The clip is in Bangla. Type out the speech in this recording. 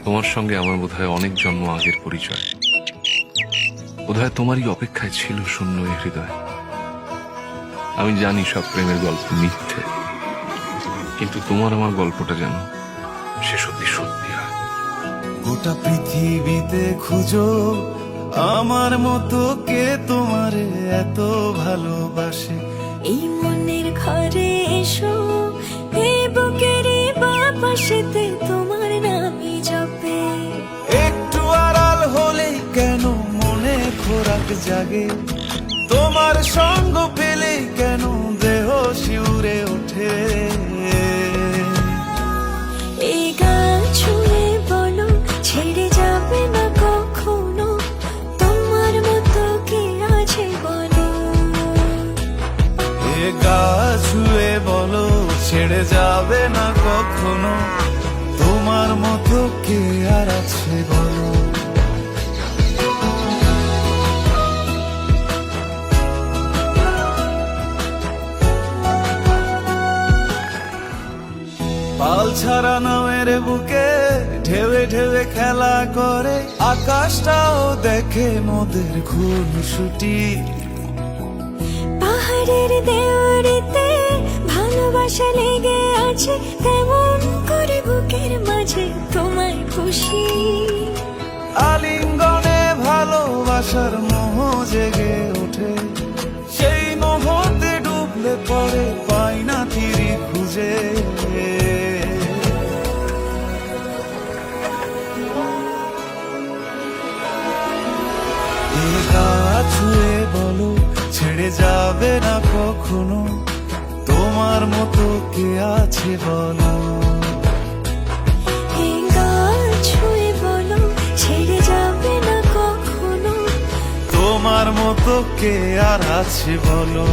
তোমার সঙ্গে আমার বোধহয় অনেক জন্ম আগের পরিচয়। বোধহয় তোমারই অপেক্ষায় ছিল শূন্য এ হৃদয়। আমি জানি সব প্রেমের গল্প মিথ্যে, কিন্তু তোমার আমার গল্পটা যেন শেষ অব্দি সত্যি হয়। গোটা পৃথিবীতে খুঁজো আমার মতো কে তোমারে এত ভালোবাসে। এই মনের ঘরে এসো, এই বুকের বাপাশেতে তোমার নামই জপে। একটু আড়াল হলেই কেন মনে খোরাক জাগে, তোমার সঙ্গ পেলেই কেন দেহ শিউরে ওঠে। এই গান ছুঁয়ে বলো ছেড়ে যাবে না কখনো, তোমার মতো কে আছে বলো। এ গা ছুঁয়ে বলো ছেড়ে যাবে না কখনো, তোমার মতো কে আর আছে বলো। পাল ছাড়া নামের বুকে ঢেউে ঢেউে খেলা করে, আকাশটাও দেখে মোদের খুনসুটি। পাহাড়ের দেওয়ারিতে ভালোবাসা লেগে আছে, তেমন করে বুকের মাঝে তোমায় খুশি। আলিঙ্গনে ভালোবাসার মোহ জেগে ওঠে, সেই মোহতে ডুবলে পরে পাই না তীরি খুঁজে। এ গা ছুঁয়ে বলো ছেড়ে যাবে না কখনো, তোমার মতো কে আছে বলো। এই গান ছুঁয়ে বলো ছেড়ে যাবে না কখনো, তোমার মতো কে আর আছে বলো।